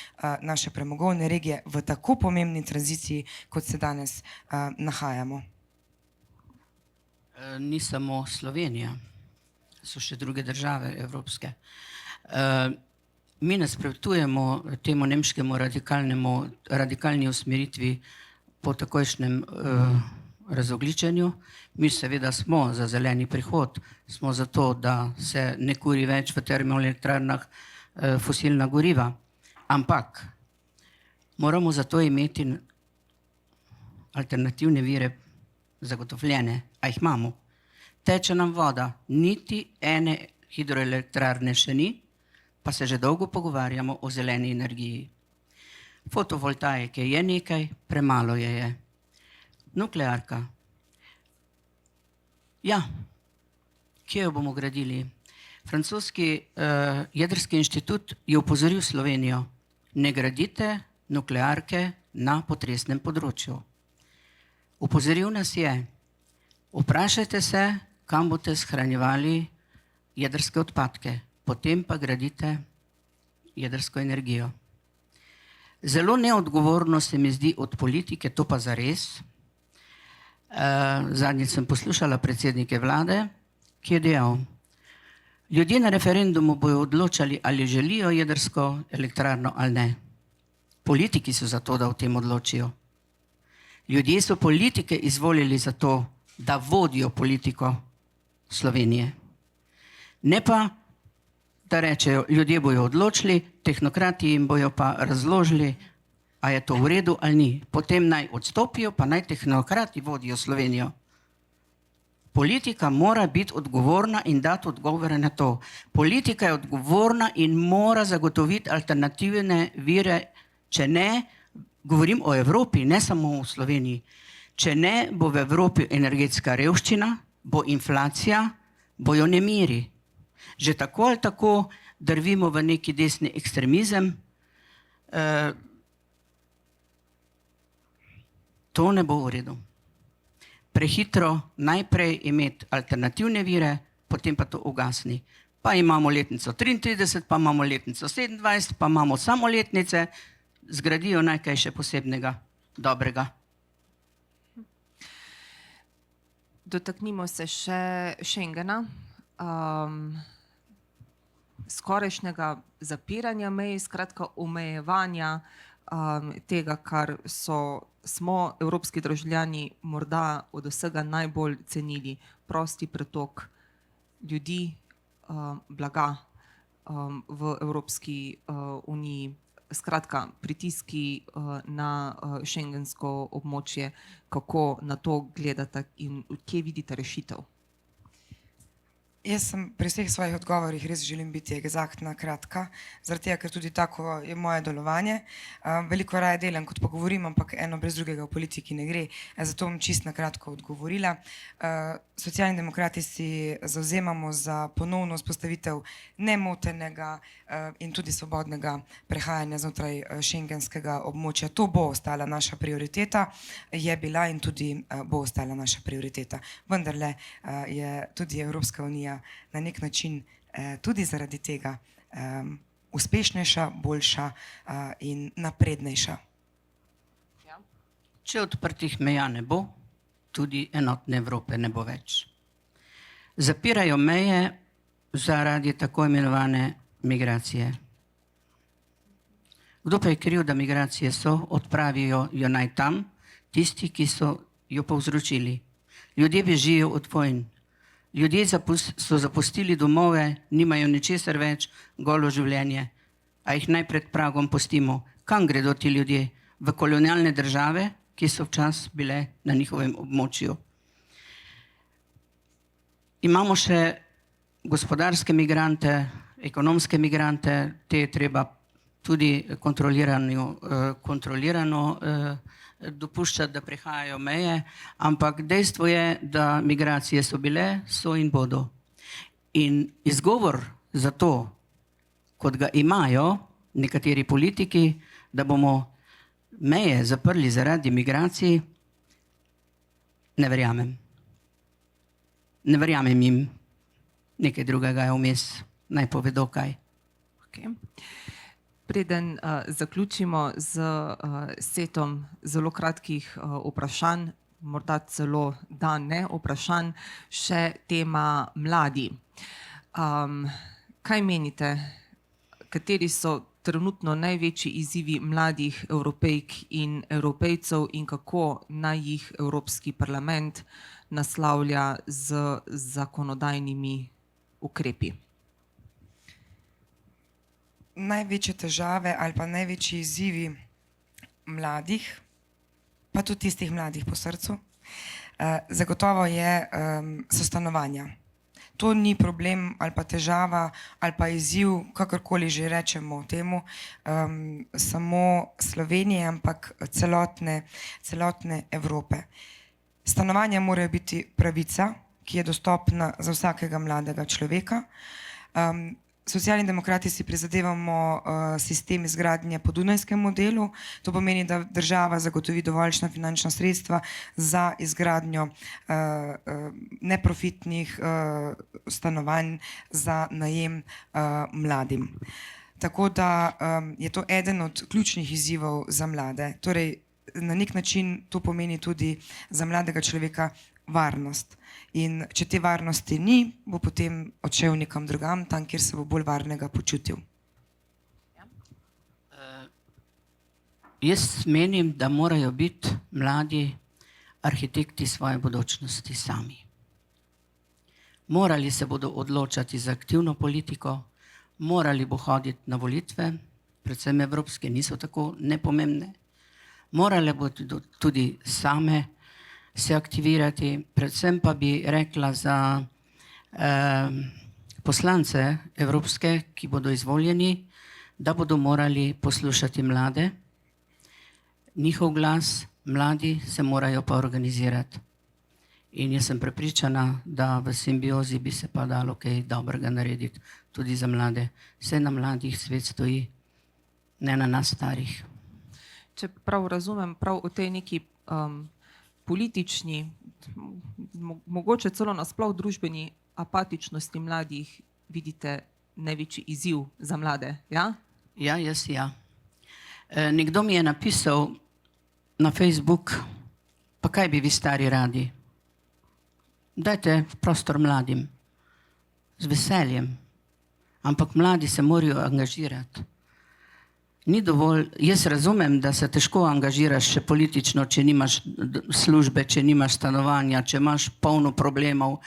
naše premogovne regije v tako pomembni tranziciji, kot se danes nahajamo. Ni samo Slovenija, so še druge države evropske. Mi nasprotujemo temu nemškemu radikalni usmeritvi po takojšnjem razogljičenju. Mi seveda smo za zeleni prehod, smo za to, da se ne kuri več v termoelektrarnah fosilna goriva, ampak moramo za to imeti alternativne vire zagotovljene, a jih imamo. Teče nam voda, niti ene hidroelektrarne še ni, pa se že dolgo pogovarjamo o zeleni energiji. Fotovoltaike je nekaj, premalo je. Nuklearka. Ja, kje jo bomo gradili? Francoski jedrski inštitut je opozoril Slovenijo, ne gradite nuklearke na potresnem področju. Opozoril nas je, vprašajte se, kam boste shranjevali jedrske odpadke, potem pa gradite jedrsko energijo. Zelo neodgovorno se mi zdi od politike, to pa zares. Zadnjič sem poslušala predsednike vlade, ki je dejal, ljudje na referendumu bojo odločali, ali želijo jedrsko elektrarno ali ne. Politiki so za to, da o tem odločijo. Ljudje so politike izvolili za to, da vodijo politiko Slovenije. Ne pa, da rečejo, ljudje bojo odločili, tehnokrati jim bojo pa razložili, a je to v redu ali ni. Potem naj odstopijo, pa naj tehnokrati vodijo Slovenijo. Politika mora biti odgovorna in dati odgovore na to. Politika je odgovorna in mora zagotoviti alternativne vire Če ne, govorim o Evropi, ne samo o Sloveniji, če ne, bo v Evropi energetska revščina, bo inflacija, bojo nemiri. Že tako ali tako drvimo v neki desni ekstremizem. To ne bo v redu. Prehitro najprej imeti alternativne vire, potem pa to ugasni. Pa imamo letnico 33, pa imamo letnico 27, pa imamo samo letnice, zgradijo nekaj še posebnega, dobrega. Dotaknimo se še Schengena, skorajšnjega zapiranja mej, skratka omejevanja tega, kar smo evropski državljani morda od vsega najbolj cenili, prosti pretok ljudi, blaga v Evropski uniji. Skratka, pritiski na šengensko območje, kako na to gledate in kje vidite rešitev? Jaz sem pri vseh svojih odgovorih res želim biti egzaktna, kratka, zaradi tega, ker tudi tako je moje delovanje. Veliko raje delam, kot pa govorim, ampak eno brez drugega v politiki ne gre, zato bom čisto na kratko odgovorila. Socialni demokrati si zavzemamo za ponovno vzpostavitev nemotenega in tudi svobodnega prehajanja znotraj šengenskega območja. To bo ostala naša prioriteta, je bila in tudi bo ostala naša prioriteta. Vendarle je tudi Evropska unija na nek način tudi zaradi tega uspešnejša, boljša in naprednejša. Če odprtih meja ne bo, tudi enotne Evrope ne bo več. Zapirajo meje zaradi tako imenovane migracije. Kdo pa je kriv, da migracije so, odpravijo jo naj tam, tisti, ki so jo povzročili. Ljudje bežijo od vojn. Ljudje so zapustili domove, nimajo ničesar več, golo življenje, a jih naj pred pragom pustimo. Kam gredo ti ljudje? V kolonialne države, ki so včasih bile na njihovem območju. Imamo še gospodarske migrante, ekonomske migrante, te je treba tudi kontrolirano dopuščati, da prehajajo meje, ampak dejstvo je, da migracije so bile, so in bodo. In izgovor za to, kot ga imajo nekateri politiki, da bomo meje zaprli zaradi migracij, ne verjamem. Ne verjamem jim, nekaj drugega je vmes, naj povedo kaj. Okay. Preden zaključimo z setom zelo kratkih vprašanj, morda celo da ne vprašanj, še tema mladi. Kaj menite, kateri so trenutno največji izzivi mladih Evropejk in Evropejcev in kako naj jih Evropski parlament naslavlja z zakonodajnimi ukrepi? Največje težave ali pa največji izzivi mladih, pa tudi tistih mladih po srcu, zagotovo so stanovanja. To ni problem ali pa težava ali pa izziv, kakorkoli že rečemo temu, samo Slovenije, ampak celotne Evrope. Stanovanja morajo biti pravica, ki je dostopna za vsakega mladega človeka. Socialni demokrati si prizadevamo sistem izgradnje po dunajskem modelu. To pomeni, da država zagotovi dovoljšna finančna sredstva za izgradnjo neprofitnih stanovanj za najem mladim. Tako da je to eden od ključnih izzivov za mlade. Torej, na nek način to pomeni tudi za mladega človeka varnost. In če te varnosti ni, bo potem odšel nekam drugam, tam, kjer se bo bolj varnega počutil. Jaz menim, da morajo biti mladi arhitekti svoje bodočnosti sami. Morali se bodo odločati za aktivno politiko, morali bo hoditi na volitve, predvsem evropske, niso tako nepomembne. Morale bodo tudi same se aktivirati, predvsem pa bi rekla za poslance evropske, ki bodo izvoljeni, da bodo morali poslušati mlade njihov glas, mladi se morajo pa organizirati. In jaz sem prepričana, da v simbiozi bi se pa dalo kaj dobrega narediti tudi za mlade. Vse na mladih svet stoji, ne na nas starih. Če prav razumem, prav v tej neki politični, mogoče celo nasploh družbeni apatičnosti mladih vidite največji izziv za mlade, ja? Ja, jaz ja. Nekdo mi je napisal na Facebook, pa kaj bi vi stari radi? Dajte prostor mladim, z veseljem, ampak mladi se morajo angažirati. Ni dovolj, jaz razumem, da se težko angažiraš še politično, če nimaš službe, če nimaš stanovanja, če imaš polno problemov,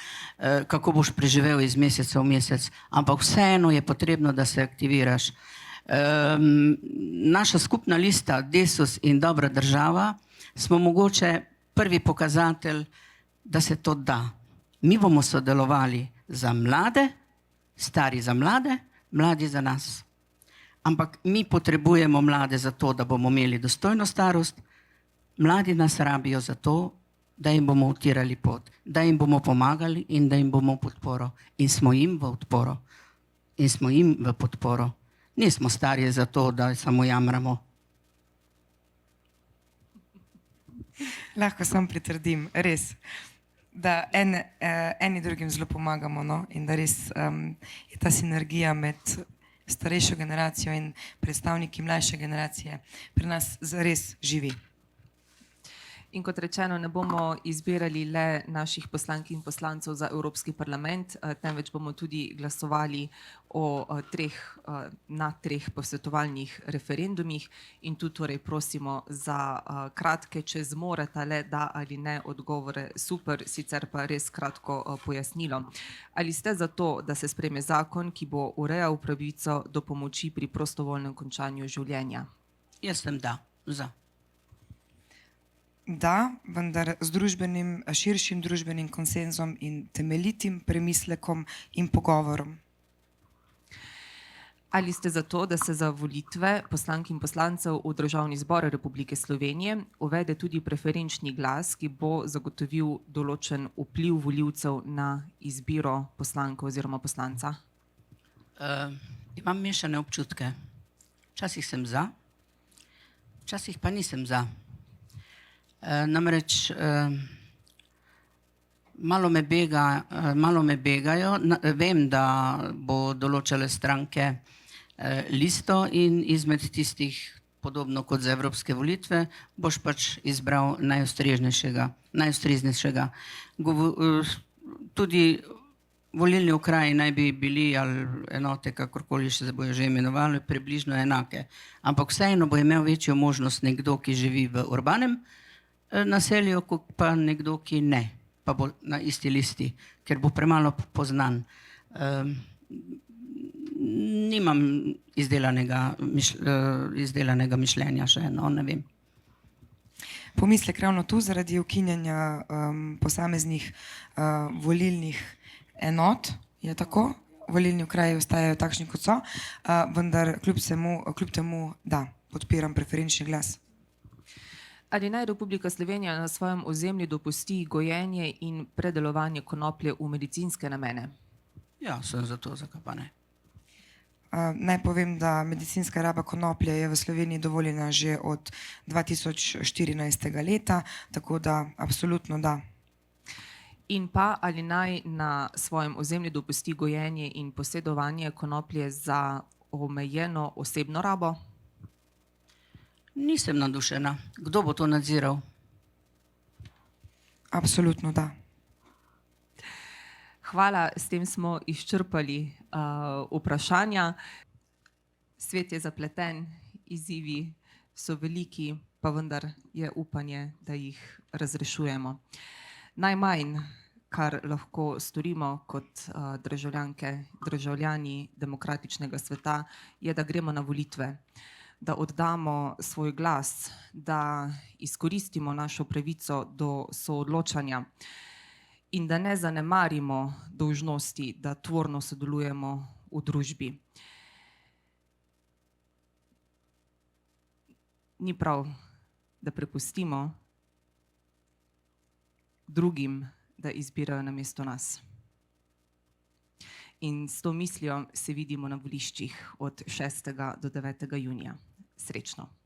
kako boš preživel iz meseca v mesec, ampak vseeno je potrebno, da se aktiviraš. Naša skupna lista Desus in Dobra država smo mogoče prvi pokazatelj, da se to da. Mi bomo sodelovali za mlade, stari za mlade, mladi za nas. Ampak mi potrebujemo mlade za to, da bomo imeli dostojno starost, mladi nas rabijo za to, da jim bomo utirali pot, da jim bomo pomagali in da jim bomo v podporo. In smo jim v odporo. In smo jim v podporo. Nismo stari za to, da samo jamramo. Lahko sam pritrdim, res, da eni drugim zelo pomagamo, no? In da res je ta sinergija med starejšo generacijo in predstavniki mlajše generacije pri nas zares živi. In kot rečeno, ne bomo izbirali le naših poslank in poslancev za Evropski parlament, temveč bomo tudi glasovali na treh posvetovalnih referendumih in tu torej prosimo za kratke, če zmorete le da ali ne odgovore, super, sicer pa res kratko pojasnilo. Ali ste za to, da se sprejme zakon, ki bo urejal pravico do pomoči pri prostovoljnem končanju življenja? Jaz sem da, za. Da, vendar z širšim družbenim konsenzom in temeljitim premislekom in pogovorom. Ali ste za to, da se za volitve poslank in poslancev v Državni zbor Republike Slovenije uvede tudi preferenčni glas, ki bo zagotovil določen vpliv volivcev na izbiro poslanke oziroma poslanca? Imam mešane občutke. Včasih sem za, včasih pa nisem za. Namreč malo me begajo, vem, da bo določale stranke listo in izmed tistih, podobno kot za evropske volitve, boš pač izbral najustreznejšega. Tudi volilni okraji naj bi bili ali enote, kakorkoli se bojo že imenovali, približno enake. Ampak vseeno bo imel večjo možnost nekdo, ki živi v urbanem naselju, kot pa nekdo, ki ne, pa bo na isti listi, ker bo premalo poznan. Nimam izdelanega mišljenja še, no, ne vem. Pomislek ravno tu zaradi ukinjanja posameznih volilnih enot, je tako? Volilni okraji ostajajo takšni, kot so, vendar kljub temu, da, podpiram preferenčni glas. Ali naj Republika Slovenija na svojem ozemlju dopusti gojenje in predelovanje konoplje v medicinske namene? Ja, sem za to, zakaj pa ne. Naj povem, da medicinska raba konoplje je v Sloveniji dovoljena že od 2014. leta, tako da absolutno da. In pa ali naj na svojem ozemlju dopusti gojenje in posedovanje konoplje za omejeno osebno rabo? Nisem navdušena. Kdo bo to nadziral? Absolutno da. Hvala, s tem smo izčrpali vprašanja. Svet je zapleten, izzivi so veliki, pa vendar je upanje, da jih razrešujemo. Najmanj, kar lahko storimo kot državljanke, državljani demokratičnega sveta, je, da gremo na volitve, da oddamo svoj glas, da izkoristimo našo pravico do soodločanja in da ne zanemarimo dolžnosti, da tvorno sodelujemo v družbi. Ni prav, da prepustimo drugim, da izbirajo namesto nas. In s to mislijo se vidimo na voliščih od 6. do 9. junija. Srečno!